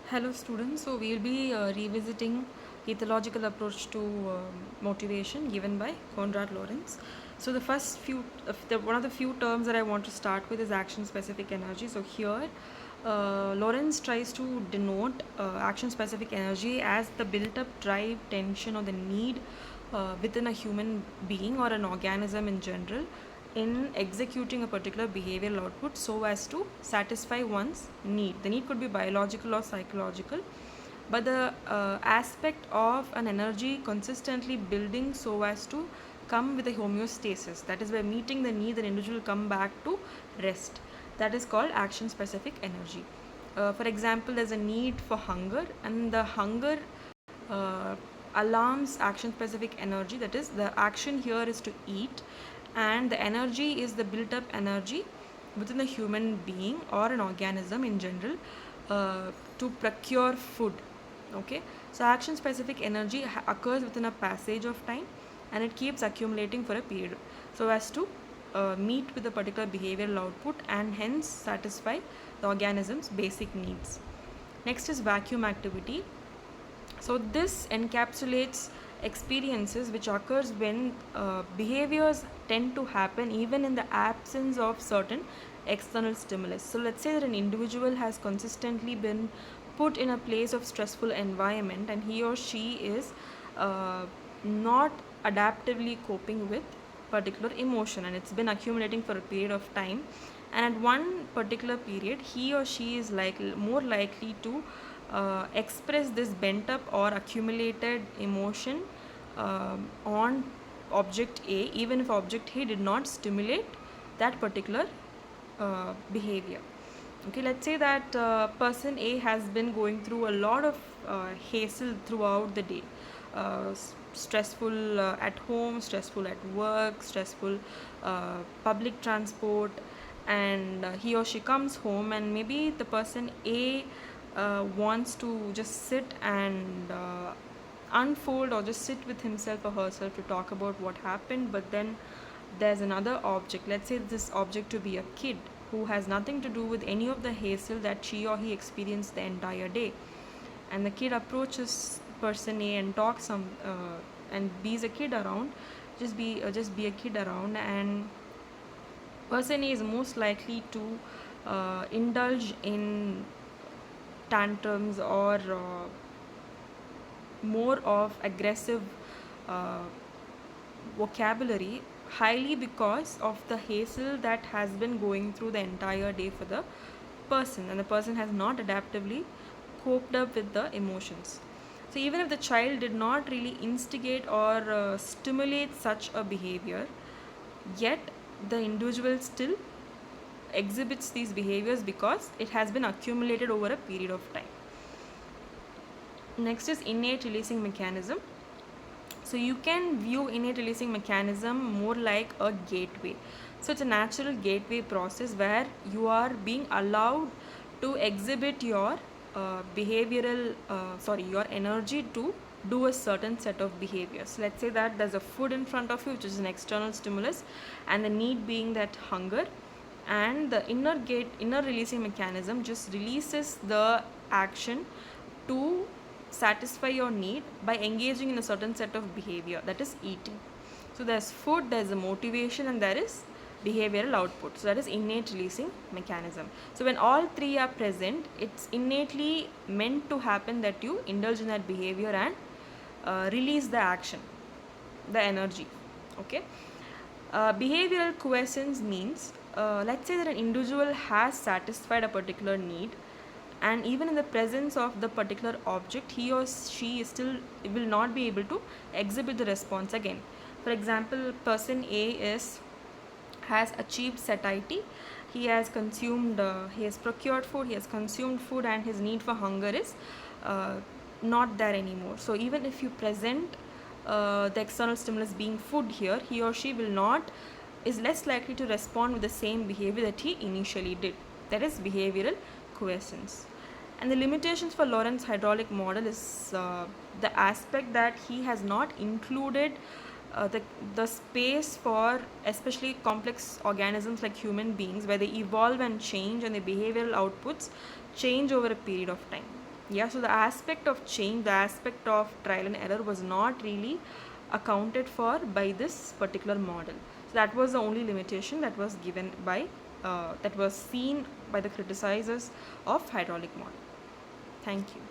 Hello students, so we will be revisiting ethological approach to motivation given by Konrad Lorenz. So the first few, one of the few terms that I want to start with is action specific energy. So here Lorenz tries to denote action specific energy as the built up drive, tension or the need within a human being or an organism in general in executing a particular behavioral output so as to satisfy one's need. The need could be biological or psychological, but the aspect of an energy consistently building so as to come with a homeostasis, that is by meeting the need, the individual come back to rest. That is called action specific energy. For example, there's a need for hunger, and the hunger uh, alarms action specific energy, that is the action here is to eat, and the energy is the built up energy within a human being or an organism in general to procure food. Okay, so action specific energy occurs within a passage of time, and it keeps accumulating for a period so as to meet with a particular behavioral output and hence satisfy the organism's basic needs. Next is vacuum activity. So this encapsulates experiences which occurs when behaviors tend to happen even in the absence of certain external stimulus. So let's say that an individual has consistently been put in a place of stressful environment and he or she is not adaptively coping with particular emotion, and it's been accumulating for a period of time, and at one particular period he or she is more likely to express this bent up or accumulated emotion on object A, even if object A did not stimulate that particular behavior. Okay, let's say that person A has been going through a lot of hassle throughout the day, stressful at home, stressful at work, stressful public transport, and he or she comes home and maybe the person A wants to just sit and unfold or just sit with himself or herself to talk about what happened, but then there's another object, let's say this object to be a kid who has nothing to do with any of the hassle that she or he experienced the entire day, and the kid approaches person A and talks and be's a kid around, just be a kid around, and person A is most likely to indulge in tantrums or more of aggressive uh, vocabulary, highly because of the hassle that has been going through the entire day for the person, and the person has not adaptively coped up with the emotions. So even if the child did not really instigate or stimulate such a behavior, yet the individual still exhibits these behaviors because it has been accumulated over a period of time. Next is innate releasing mechanism. So you can view innate releasing mechanism more like a gateway. So it's a natural gateway process where you are being allowed to exhibit your your energy to do a certain set of behaviors. Let's say that there's a food in front of you, which is an external stimulus, and the need being that hunger, and the inner releasing mechanism just releases the action to satisfy your need by engaging in a certain set of behavior, that is eating. So there's food, there's a motivation, and there is behavioral output. So that is innate releasing mechanism. So when all three are present, it's innately meant to happen that you indulge in that behavior and release the action, the energy. Okay. Behavioral quiescence means, let's say that an individual has satisfied a particular need, and even in the presence of the particular object, he or she is still will not be able to exhibit the response again. For example, person A has achieved satiety. He has consumed, he has procured food, he has consumed food, and his need for hunger is not there anymore. So even if you present the external stimulus being food here, he or she is less likely to respond with the same behavior that he initially did. That is behavioral quiescence. And the limitations for Lorenz hydraulic model is the aspect that he has not included the space for especially complex organisms like human beings, where they evolve and change and the behavioral outputs change over a period of time. Yeah, so the aspect of change, the aspect of trial and error was not really accounted for by this particular model. So that was the only limitation that was given by, that was seen by the criticizers of hydraulic model. Thank you.